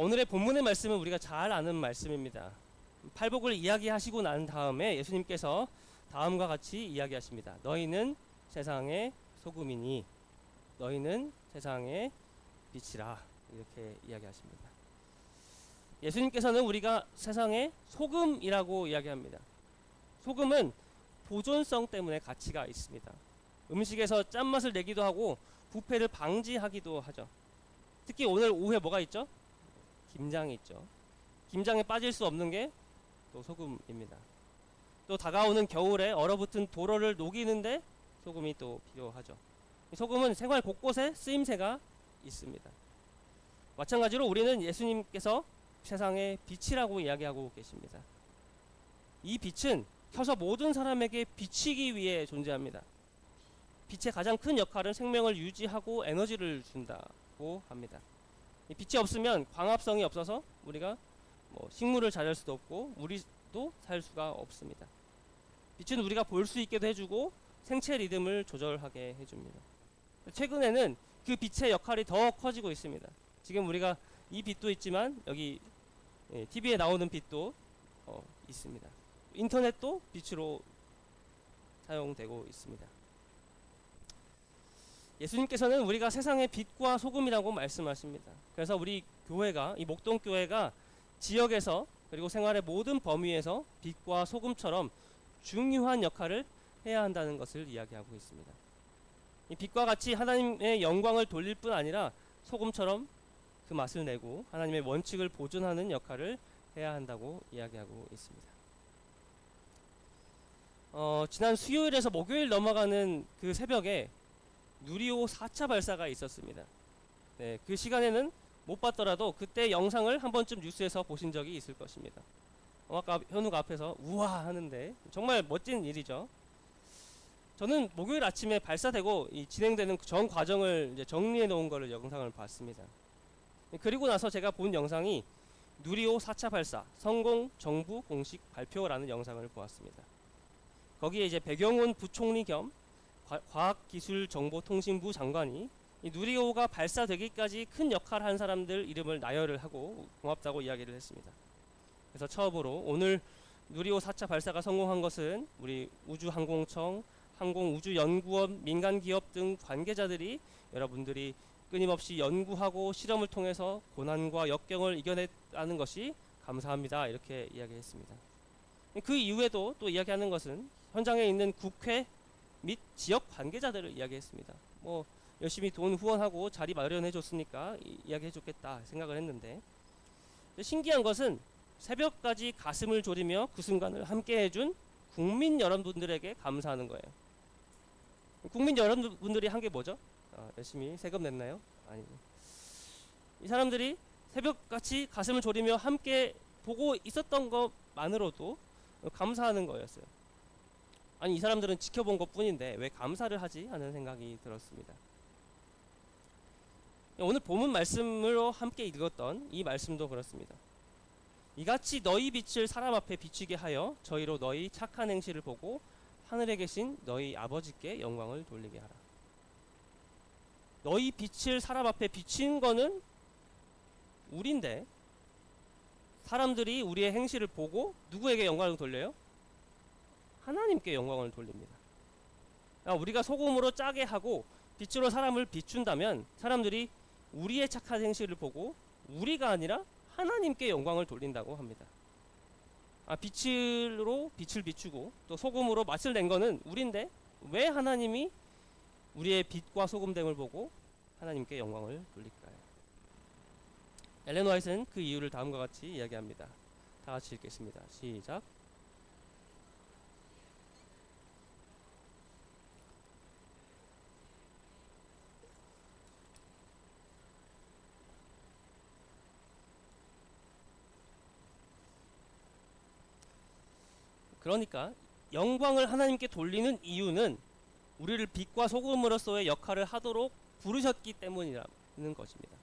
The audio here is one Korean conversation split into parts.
오늘의 본문의 말씀은 우리가 잘 아는 말씀입니다. 팔복을 이야기하시고 난 다음에 예수님께서 다음과 같이 이야기하십니다. 너희는 세상의 소금이니 너희는 세상의 빛이라, 이렇게 이야기하십니다. 예수님께서는 우리가 세상의 소금이라고 이야기합니다. 소금은 보존성 때문에 가치가 있습니다. 음식에서 짠맛을 내기도 하고 부패를 방지하기도 하죠. 특히 오늘 오후에 뭐가 있죠? 김장이 있죠. 김장에 빠질 수 없는 게 또 소금입니다. 또 다가오는 겨울에 얼어붙은 도로를 녹이는데 소금이 또 필요하죠. 소금은 생활 곳곳에 쓰임새가 있습니다. 마찬가지로 우리는 예수님께서 세상의 빛이라고 이야기하고 계십니다. 이 빛은 켜서 모든 사람에게 비치기 위해 존재합니다. 빛의 가장 큰 역할은 생명을 유지하고 에너지를 준다고 합니다. 이 빛이 없으면 광합성이 없어서 우리가 식물을 자랄 수도 없고 우리도 살 수가 없습니다. 빛은 우리가 볼 수 있게도 해주고 생체 리듬을 조절하게 해줍니다. 최근에는 그 빛의 역할이 더 커지고 있습니다. 지금 우리가 이 빛도 있지만 여기 TV에 나오는 빛도 있습니다. 인터넷도 빛으로 사용되고 있습니다. 예수님께서는 우리가 세상의 빛과 소금이라고 말씀하십니다. 그래서 우리 교회가, 이 목동교회가 지역에서 그리고 생활의 모든 범위에서 빛과 소금처럼 중요한 역할을 해야 한다는 것을 이야기하고 있습니다. 이 빛과 같이 하나님의 영광을 돌릴 뿐 아니라 소금처럼 그 맛을 내고 하나님의 원칙을 보존하는 역할을 해야 한다고 이야기하고 있습니다. 지난 수요일에서 목요일 넘어가는 그 새벽에 누리호 4차 발사가 있었습니다. 네, 그 시간에는 못 봤더라도 그때 영상을 한 번쯤 뉴스에서 보신 적이 있을 것입니다. 아까 현우가 앞에서 우와 하는데 정말 멋진 일이죠. 저는 목요일 아침에 발사되고 진행되는 전 과정을 이제 정리해 놓은 거를 영상을 봤습니다. 그리고 나서 제가 본 영상이 누리호 4차 발사 성공 정부 공식 발표라는 영상을 보았습니다. 거기에 이제 백영훈 부총리 겸 과학기술정보통신부 장관이 이 누리호가 발사되기까지 큰 역할을 한 사람들 이름을 나열을 하고 고맙다고 이야기를 했습니다. 그래서 처음으로 오늘 누리호 4차 발사가 성공한 것은 우리 우주항공청, 항공우주연구원, 민간기업 등 관계자들이 여러분들이 끊임없이 연구하고 실험을 통해서 고난과 역경을 이겨냈다는 것이 감사합니다, 이렇게 이야기했습니다. 그 이후에도 또 이야기하는 것은 현장에 있는 국회 및 지역 관계자들을 이야기했습니다. 열심히 돈 후원하고 자리 마련해 줬으니까 이야기해 줬겠다 생각을 했는데, 신기한 것은 새벽까지 가슴을 졸이며 그 순간을 함께 해준 국민 여러분들에게 감사하는 거예요. 국민 여러분들이 한 게 뭐죠? 열심히 세금 냈나요? 아니요. 이 사람들이 새벽같이 가슴을 졸이며 함께 보고 있었던 것만으로도 감사하는 거였어요. 아니, 이 사람들은 지켜본 것 뿐인데 왜 감사를 하지? 하는 생각이 들었습니다. 오늘 본문 말씀으로 함께 읽었던 이 말씀도 그렇습니다. 이같이 너희 빛을 사람 앞에 비추게 하여 저희로 너희 착한 행실을 보고 하늘에 계신 너희 아버지께 영광을 돌리게 하라. 너희 빛을 사람 앞에 비친 거는 우리인데, 사람들이 우리의 행실을 보고 누구에게 영광을 돌려요? 하나님께 영광을 돌립니다. 우리가 소금으로 짜게 하고 빛으로 사람을 비춘다면 사람들이 우리의 착한 행실을 보고 우리가 아니라 하나님께 영광을 돌린다고 합니다. 빛으로 빛을 비추고 또 소금으로 맛을 낸 거는 우리인데 왜 하나님이 우리의 빛과 소금됨을 보고 하나님께 영광을 돌릴까요? 엘렌 화이트는 그 이유를 다음과 같이 이야기합니다. 다 같이 읽겠습니다. 시작. 그러니까 영광을 하나님께 돌리는 이유는 우리를 빛과 소금으로서의 역할을 하도록 부르셨기 때문이라는 것입니다.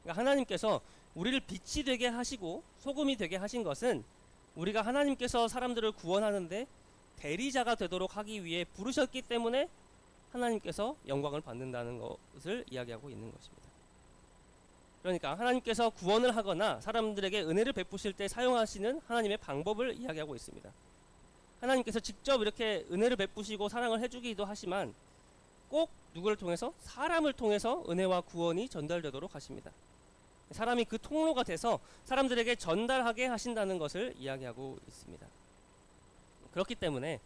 그러니까 하나님께서 우리를 빛이 되게 하시고 소금이 되게 하신 것은 우리가 하나님께서 사람들을 구원하는데 대리자가 되도록 하기 위해 부르셨기 때문에 하나님께서 영광을 받는다는 것을 이야기하고 있는 것입니다. 그러니까 하나님께서 구원을 하거나 사람들에게 은혜를 베푸실 때 사용하시는 하나님의 방법을 이야기하고 있습니다. 하나님께서 직접 이렇게 은혜를 베푸시고 사랑을 해주기도 하지만 꼭 누구를 통해서? 사람을 통해서 은혜와 구원이 전달되도록 하십니다. 사람이 그 통로가 돼서 사람들에게 전달하게 하신다는 것을 이야기하고 있습니다. 그렇기 때문에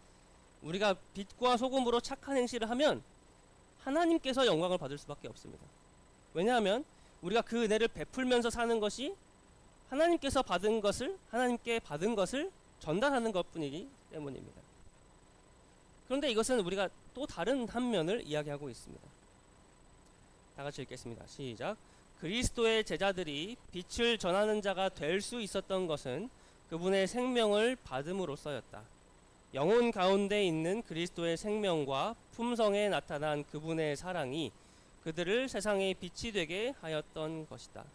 우리가 빛과 소금으로 착한 행실을 하면 하나님께서 영광을 받을 수밖에 없습니다. 왜냐하면 우리가 그 은혜를 베풀면서 사는 것이 하나님께서 받은 것을, 하나님께 받은 것을 전달하는 것뿐이기 때문입니다. 그런데 이것은 우리가 또 다른 한 면을 이야기하고 있습니다. 다 같이 읽겠습니다. 시작. 그리스도의 제자들이 빛을 전하는 자가 될 수 있었던 것은 그분의 생명을 받음으로써였다. 영혼 가운데 있는 그리스도의 생명과 품성에 나타난 그분의 사랑이 그들을 세상의 빛이 되게 하였던 것이다.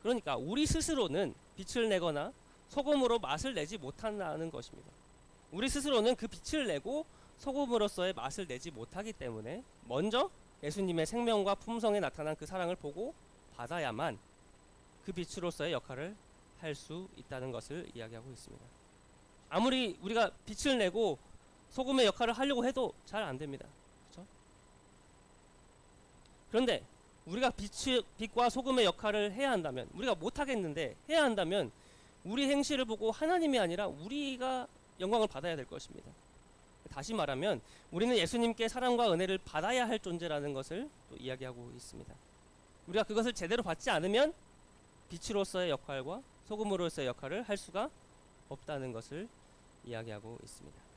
그러니까 우리 스스로는 빛을 내거나 소금으로 맛을 내지 못한다는 것입니다. 우리 스스로는 그 빛을 내고 소금으로서의 맛을 내지 못하기 때문에 먼저 예수님의 생명과 품성에 나타난 그 사랑을 보고 받아야만 그 빛으로서의 역할을 할 수 있다는 것을 이야기하고 있습니다. 아무리 우리가 빛을 내고 소금의 역할을 하려고 해도 잘 안 됩니다. 그렇죠? 그런데 우리가 빛과 소금의 역할을 해야 한다면, 우리가 못하겠는데 해야 한다면 우리 행실을 보고 하나님이 아니라 우리가 영광을 받아야 될 것입니다. 다시 말하면 우리는 예수님께 사랑과 은혜를 받아야 할 존재라는 것을 또 이야기하고 있습니다. 우리가 그것을 제대로 받지 않으면 빛으로서의 역할과 소금으로서의 역할을 할 수가 없다는 것을 이야기하고 있습니다.